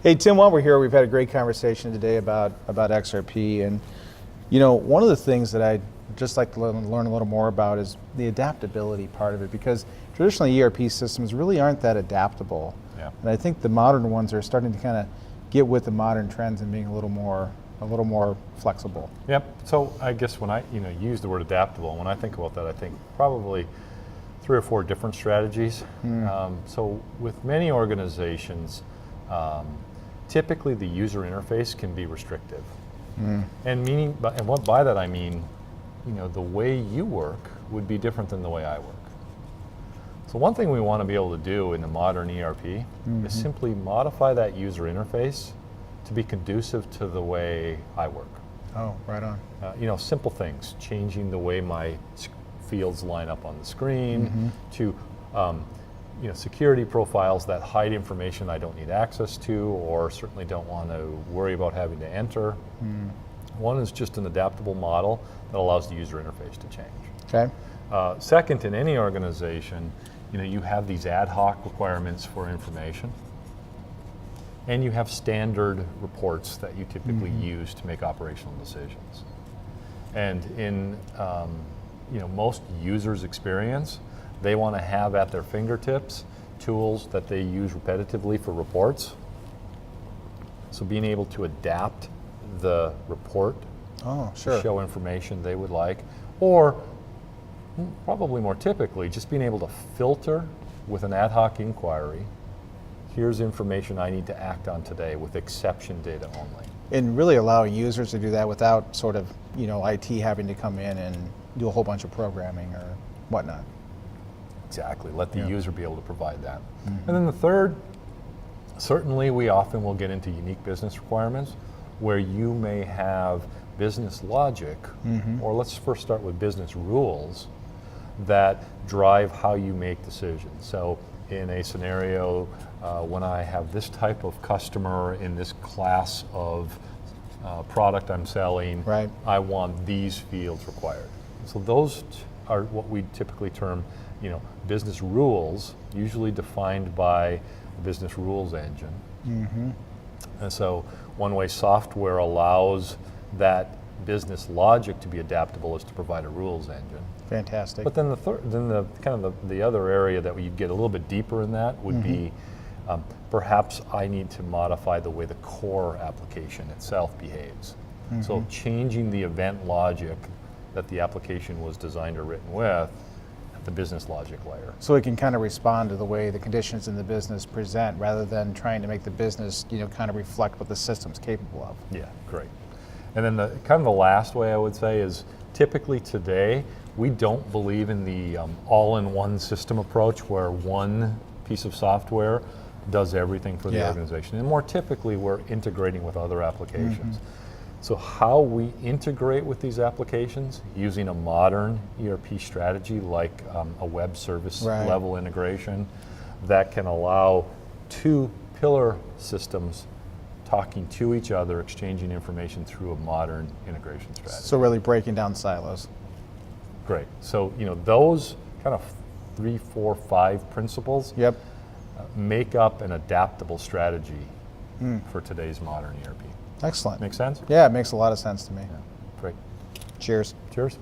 Hey Tim, while we're here, we've had a great conversation today about xRP, and one of the things that I'd just like to learn a little more about is the adaptability part of it, because traditionally ERP systems really aren't that adaptable. Yeah. And I think the modern ones are starting to kind of get with the modern trends and being a little more flexible. Yep. So I guess when I use the word adaptable, when I think about that, I think probably 3 or 4 different strategies. So with many organizations, typically the user interface can be restrictive. And what by that I mean, the way you work would be different than the way I work. So one thing we want to be able to do in the modern ERP is simply modify that user interface to be conducive to the way I work. Oh, right on. Simple things, changing the way my fields line up on the screen, to security profiles that hide information I don't need access to, or certainly don't want to worry about having to enter. One is just an adaptable model that allows the user interface to change. Okay. Second, in any organization, you have these ad hoc requirements for information, and you have standard reports that you typically use to make operational decisions. And in most users' experience, they want to have at their fingertips tools that they use repetitively for reports. So being able to adapt the report to show information they would like, or probably more typically, just being able to filter with an ad hoc inquiry, here's information I need to act on today with exception data only. And really allowing users to do that without sort of, IT having to come in and do a whole bunch of programming or whatnot. Exactly, let the user be able to provide that. And then the third, certainly we often will get into unique business requirements where you may have business logic, or let's first start with business rules that drive how you make decisions. So in a scenario, when I have this type of customer in this class of product I'm selling, right, I want these fields required. So those are what we typically term, business rules, usually defined by a business rules engine. And so one way software allows that business logic to be adaptable is to provide a rules engine. Fantastic. But then the other area that we get a little bit deeper in that would be perhaps I need to modify the way the core application itself behaves. So changing the event logic that the application was designed or written with at the business logic layer. So it can kind of respond to the way the conditions in the business present, rather than trying to make the business, kind of reflect what the system's capable of. Yeah, great. And then the last way I would say is typically today we don't believe in the all-in-one system approach where one piece of software does everything for the organization. And more typically we're integrating with other applications. So how we integrate with these applications using a modern ERP strategy like a web service level integration that can allow 2 pillar systems talking to each other, exchanging information through a modern integration strategy. So really breaking down silos. Great. So those kind of 3, 4, 5 principles make up an adaptable strategy for today's modern ERP. Excellent. Make sense? Yeah, it makes a lot of sense to me. Yeah. Great. Cheers. Cheers.